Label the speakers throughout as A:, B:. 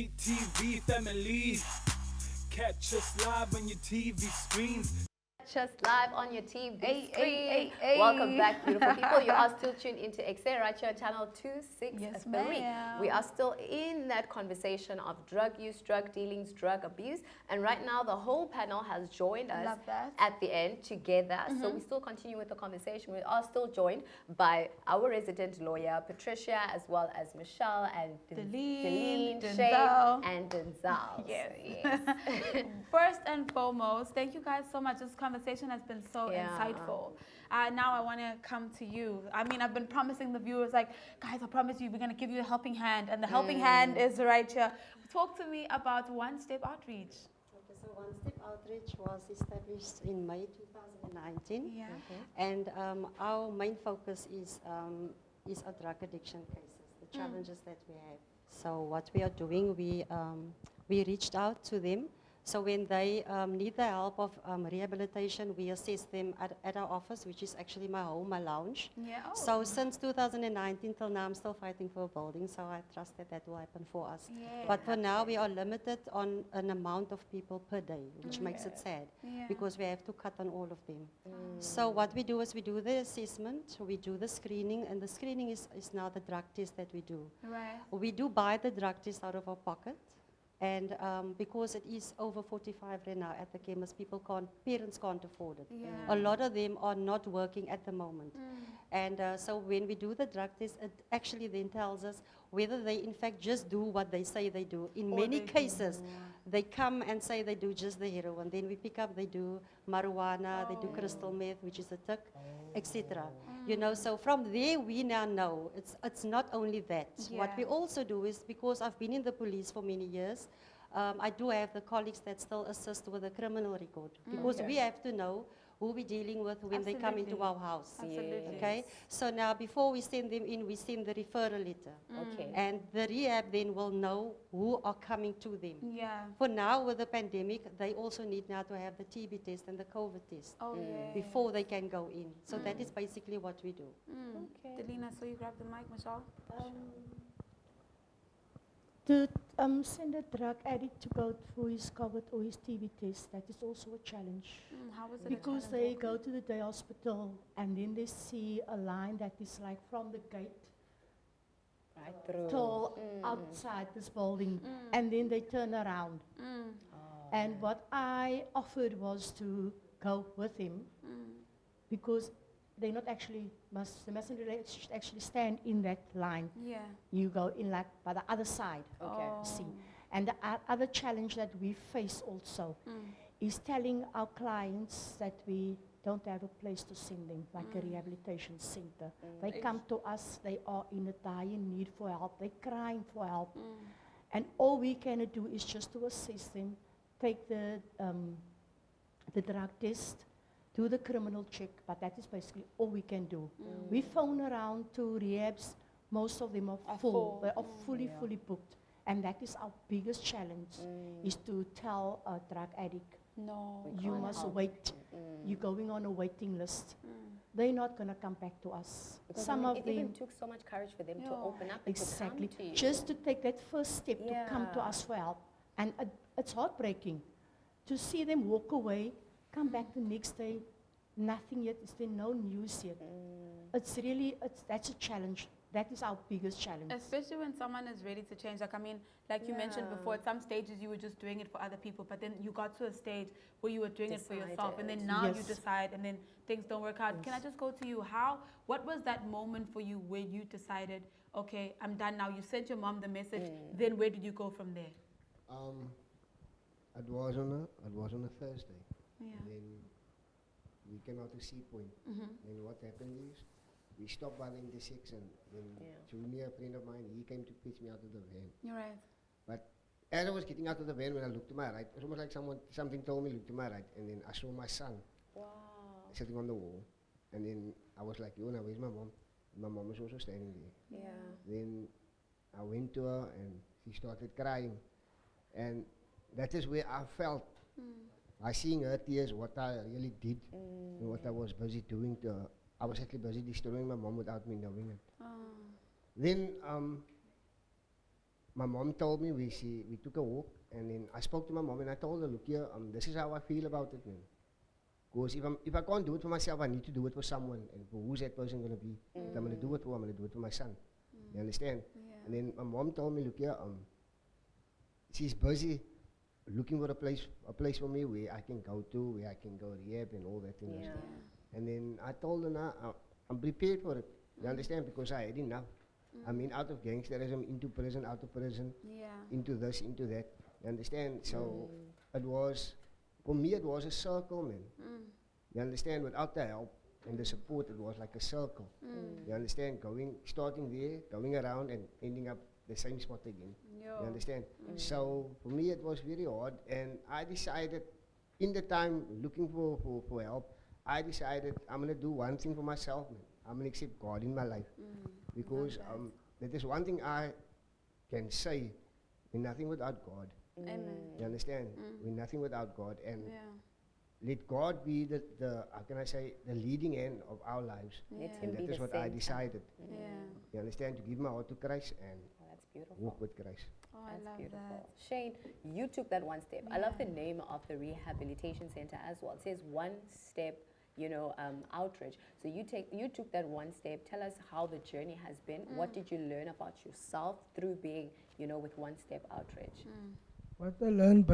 A: Street TV family. Catch us live on your TV screens.
B: Just live on your TV
C: Hey,
B: screen.
C: hey, hey,
B: Welcome
C: hey.
B: back, beautiful people. You are still tuned into Ekse right here, channel 263.
C: Yes, ma'am.
B: We are still in that conversation of drug use, drug dealings, drug abuse. And right now, the whole panel has joined us
C: Love that.
B: at the end together. So we still continue with the conversation. We are still joined by our resident lawyer, Patricia, as well as Michelle and
C: Deline,
B: Shane,
C: Denzyl.
B: and Denzyl.
C: Yes.
B: Yes.
C: First and foremost, thank you guys so much. This conversation has been so insightful. Now I want to come to you. I mean, I've been promising the viewers, like, guys, I promise you, we're going to give you a helping hand. And the helping hand is right here. Talk to me about One Step Outreach.
D: Okay, so One Step Outreach was established in May 2019.
C: Yeah.
D: And our main focus is our drug addiction cases, the challenges that we have. So what we are doing, we reached out to them. So when they need the help of rehabilitation, we assess them at our office, which is actually my home, my lounge.
C: Yeah. Oh.
D: So since 2019 till now, I'm still fighting for a building, so I trust that that will happen for us.
C: Yeah.
D: But for now, we are limited on an amount of people per day, which makes it sad,
C: Yeah.
D: because we have to cut on all of them. So what we do is we do the assessment, we do the screening, and the screening is now the drug test that we do.
C: Right.
D: We do buy the drug test out of our pocket. And because it is over 45 right now at the chemist, parents can't afford it.
C: Yeah.
D: A lot of them are not working at the moment. And so when we do the drug test, it actually then tells us whether they in fact just do what they say they do. In many cases, they come and say they do just the heroin. Then we pick up, they do marijuana, they do crystal meth, which is a tick, etc. You know, so from there we now know it's not only that. What we also do is, because I've been in the police for many years, I do have the colleagues that still assist with the criminal record, because we have to know who we're dealing with when they come into our house.
C: Absolutely.
D: Okay, so now before we send them in, we send the referral letter.
B: Okay.
D: And the rehab then will know who are coming to them.
C: Yeah.
D: For now, with the pandemic, they also need now to have the TB test and the COVID test
C: Oh, yeah.
D: before they can go in. So that is basically what we do.
C: Okay. Delina, so you grab the mic, Michelle.
E: To send a drug addict to go for his COVID or his TB test, that is also a challenge.
C: How was it?
E: Because they go to the day hospital and then they see a line that is like from the gate
B: Right through.
E: till outside this building, and then they turn around. And what I offered was to go with him, because they mustn't really actually stand in that line.
C: Yeah.
E: You go in like by the other side.
B: Okay.
E: See. And the other challenge that we face also is telling our clients that we don't have a place to send them, like a rehabilitation center. They come to us, they are in a dire need for help, they're crying for help. And all we can do is just to assist them, take the drug test, do the criminal check, but that is basically all we can do. We phone around to rehabs, most of them are full. They are fully booked. And that is our biggest challenge, is to tell a drug addict,
C: No.
E: you must wait. You're going on a waiting list. They're not going to come back to us.
B: Because
E: Some of
B: it
E: them,
B: even took so much courage for them to open up and
E: exactly,
B: to come to you.
E: just to take that first step to come to
B: Yeah.
E: us for help. And it's heartbreaking to see them walk away, come back the next day, nothing yet, is there no news yet. It's really, that's a challenge. That is our biggest challenge.
C: Especially when someone is ready to change. Like, I mean, like you mentioned before, at some stages you were just doing it for other people, but then you got to a stage where you were doing it for yourself, and then now you
E: Yes.
C: decide, and then things don't work out. Can I just go to you? What was that moment for you where you decided, okay, I'm done now? You sent your mom the message, then where did you go from there?
F: It was on a Thursday.
C: Yeah.
F: Then we came out to Sea Point. And what happened is, we stopped by the intersection. Then Junior, a friend of mine, he came to pitch me out of the van.
C: You're right.
F: But as I was getting out of the van, when I looked to my right, it was almost like something told me look to my right, and then I saw my son sitting on the wall. And then I was like, yo, now where's my mom? My mom was also standing there.
B: Yeah.
F: Then I went to her and she started crying. And that is where I felt, I seeing her tears, what I really did and what I was busy doing to her. I was actually busy destroying my mom without me knowing it. Then my mom told me, we took a walk, and then I spoke to my mom and I told her, look here, this is how I feel about it, man. Because if I can't do it for myself, I need to do it for someone. And for who's that person going to be? That I'm going to do it for, I'm going to do it for my son. You understand?
C: Yeah.
F: And then my mom told me, look here, she's busy looking for a place for me where I can go to, where I can go rehab and all that thing.
B: Yeah.
F: And then I told her, nah, I'm prepared for it. You understand? Because I had enough. I mean, out of gangsterism, into prison, out of prison,
C: Yeah.
F: into this, into that. You understand? So it was, for me, it was a circle, man. You understand? Without the help and the support, it was like a circle. You understand? Starting there, going around and ending up the same spot again. You understand? So for me, it was very hard, and I decided, in the time looking for help, I decided I'm gonna do one thing for myself, man. I'm gonna accept God in my life, because that is one thing I can say: we're nothing without God.
C: Amen.
F: You understand? We're nothing without God, and
C: Yeah.
F: let God be the how can I say, the leading hand of our lives.
B: Let
C: Yeah.
B: him
F: And
B: be
F: that is
B: the
F: what I
B: center.
F: decided.
C: Yeah.
F: You understand? To give my heart to Christ and
B: Oh, that's beautiful.
F: walk with Christ.
C: Oh, I
B: That's
C: love
B: beautiful.
C: that.
B: Shane, you took that one step. I love the
C: Yeah.
B: name of the rehabilitation center as well. It says one step, outreach. So you took that one step. Tell us how the journey has been. What did you learn about yourself through being, with one step outreach?
G: What I learned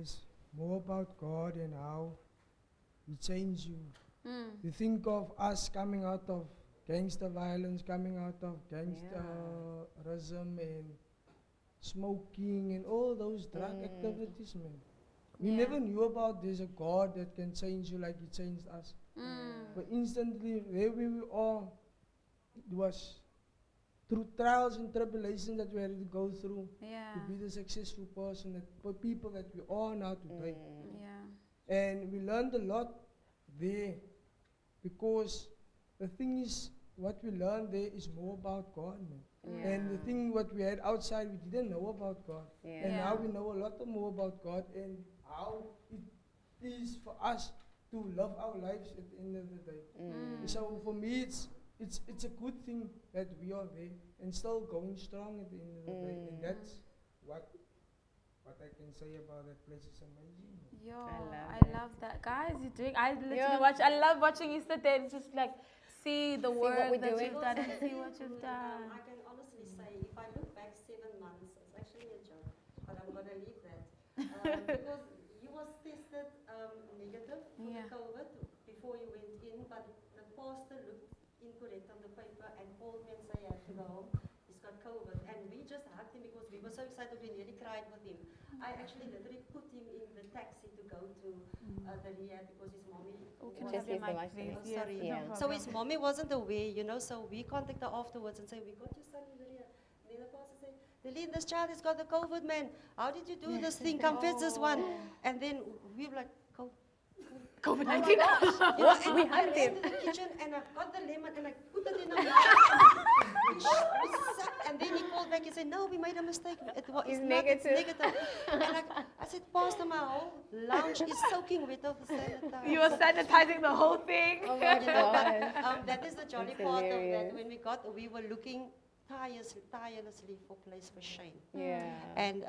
G: is more about God and how He changed you. You think of us coming out of gangster violence, coming out of gangsterism and smoking and all those drug activities, man. We
C: Yeah.
G: never knew about there's a God that can change you like He changed us. But instantly, where we are, it was through trials and tribulations that we had to go through
C: Yeah.
G: to be the successful person, for people that we are now today.
C: Yeah.
G: And we learned a lot there, because the thing is, what we learned there is more about God, man. And the thing what we had outside, we didn't know about God. And
C: Yeah.
G: now we know a lot more about God and how it is for us to love our lives at the end of the day. So for me, it's a good thing that we are there and still going strong at the end of the day. And that's what I can say about that place. It's amazing.
C: Yo,
B: I
C: I
B: love
C: love that. Guys, you doing, I literally
B: Yeah.
C: watch, I love watching you sit there and just like see the
B: what
C: work
B: we're
C: that
B: doing.
C: you've done and see what you've done.
D: I can honestly say, if I look back 7 months, it's actually a joke, but I'm going to leave that. Because you was tested negative for
C: Yeah.
D: the COVID before you went in, but the pastor looked incorrect on the paper and called me and said, you have to go home. He's got COVID. And we just hugged him because we were so excited, we nearly cried with him. I actually literally put him in the taxi to go to the rehab because his mommy
C: Oh, can I
B: Just
C: have your
B: use the
C: mic,
B: mic,
C: please?
B: please.
C: Yes,
D: sorry.
C: no
B: Yeah.
C: problem.
D: So his mommy wasn't aware, so we contacted her afterwards and said, we got your son in the rehab. And then the pastor said, Delene, this child has got the COVID, man. How did you do this thing? Confess this one. And then we were like,
C: COVID-19.
D: you know, and
B: We
D: I
B: hugged
D: ran
B: him.
D: to the kitchen and I got the lemon and I put it in a mouth. And then he called back and said, no, we made a mistake.
B: It's
D: It's
B: negative.
D: negative. And I said, Pastor, my whole lounge is soaking wet of the sanitizer.
C: You were sanitizing the whole thing.
B: Oh my
D: You know,
B: God.
D: but that is the jolly
B: That's
D: part of
B: hilarious.
D: that. When we were looking tirelessly for place for Shane.
B: Yeah.
D: And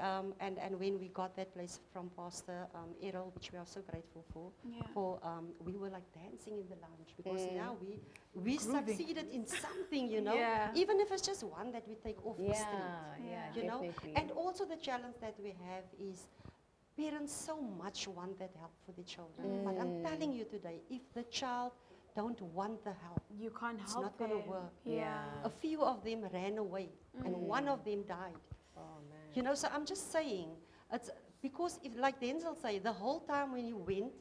D: when we got that place from Pastor Errol, which we are so grateful for,
C: Yeah.
D: we were like dancing in the lounge because now we succeeded in something,
C: Yeah.
D: even if it's just one that we take off the street.
B: Yeah,
D: You know,
B: definitely.
D: and also the challenge that we have is parents so much want that help for their children. But I'm telling you today, if the child don't want the help,
C: You can't
D: it's
C: help
D: not going to
C: them.
D: work.
C: Yeah.
D: A few of them ran away, and one of them died.
B: Oh man.
D: So I'm just saying, it's because if, like Denzyl say, the whole time when he went,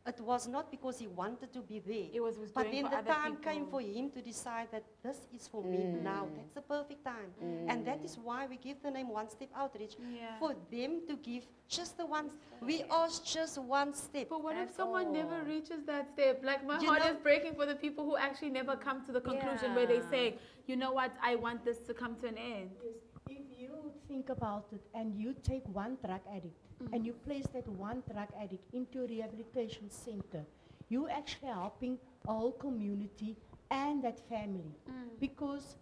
D: it was not because he wanted to be there.
C: It was
D: But
C: doing
D: then
C: for
D: the
C: other
D: time came
C: people.
D: for him to decide that this is for me now. That's the perfect time. And that is why we give the name One Step Outreach,
C: Yeah.
D: for them to give just the one. We ask just one step.
C: But what if
B: That's
C: someone never
B: all.
C: reaches that step? Like my
D: You
C: heart
D: know-
C: is breaking for the people who actually never come to the conclusion where they
B: Yeah.
C: say, you know what, I want this to come to an end.
E: Yes, if you think about it and you take one drug addict and you place that one drug addict into a rehabilitation center, you actually helping a whole community and that family. Because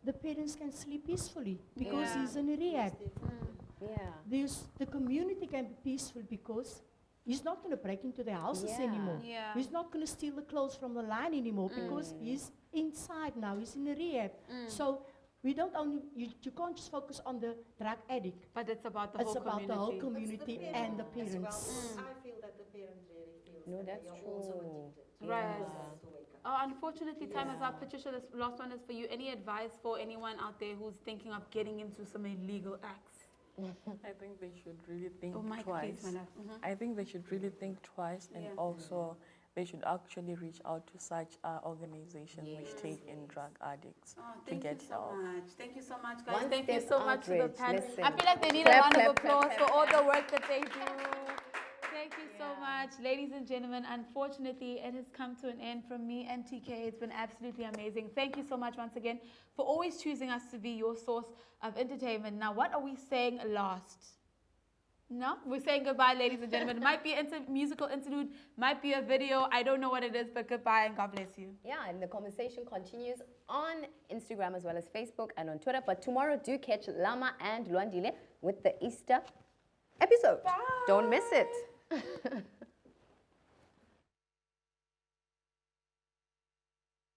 E: the parents can sleep peacefully because
C: Yeah.
E: he's in a rehab.
B: Yeah.
E: The community can be peaceful because he's not going to break into their houses
B: Yeah.
E: anymore.
C: Yeah.
E: He's not going to steal the clothes from the line anymore because he's inside now. He's in a rehab. So we don't only, you can't just focus on the drug addict.
C: But it's about the
E: It's
C: whole
E: about
C: community.
E: the whole
D: It's the
E: community
D: parent
E: and the
D: as
E: parents.
D: well. I feel that the parent really feels
B: No,
D: that
B: that's
D: they are also
B: true.
D: addicted.
C: Right.
D: They also have to wake up.
C: Oh, unfortunately, time is up. Patricia, this last one is for you. Any advice for anyone out there who's thinking of getting into some illegal acts?
H: I think they should really think
C: Oh, Mike,
H: twice.
C: please, my love.
H: I think they should really think twice, and
C: Yeah.
H: also they should actually reach out to such organizations which take in drug addicts
C: Oh,
H: to
C: thank
H: get
C: you so
H: help.
C: much. Thank you so much, guys.
B: One
C: Thank you
B: step
C: so much to the
B: outreach.
C: panel.
B: Listen.
C: I feel like they need
B: Clap,
C: a round
B: clap,
C: of applause
B: clap,
C: for all
B: clap.
C: the work that they do. Thank you so much. Ladies and gentlemen, unfortunately, it has come to an end from me and TK. It's been absolutely amazing. Thank you so much once again for always choosing us to be your source of entertainment. Now, what are we saying last? No, we're saying goodbye, ladies and gentlemen. It might be an musical interlude, might be a video. I don't know what it is, but goodbye and God bless you.
B: Yeah, and the conversation continues on Instagram as well as Facebook and on Twitter. But tomorrow, do catch Lama and Luandile with the Easter episode.
C: Bye.
B: Don't miss it.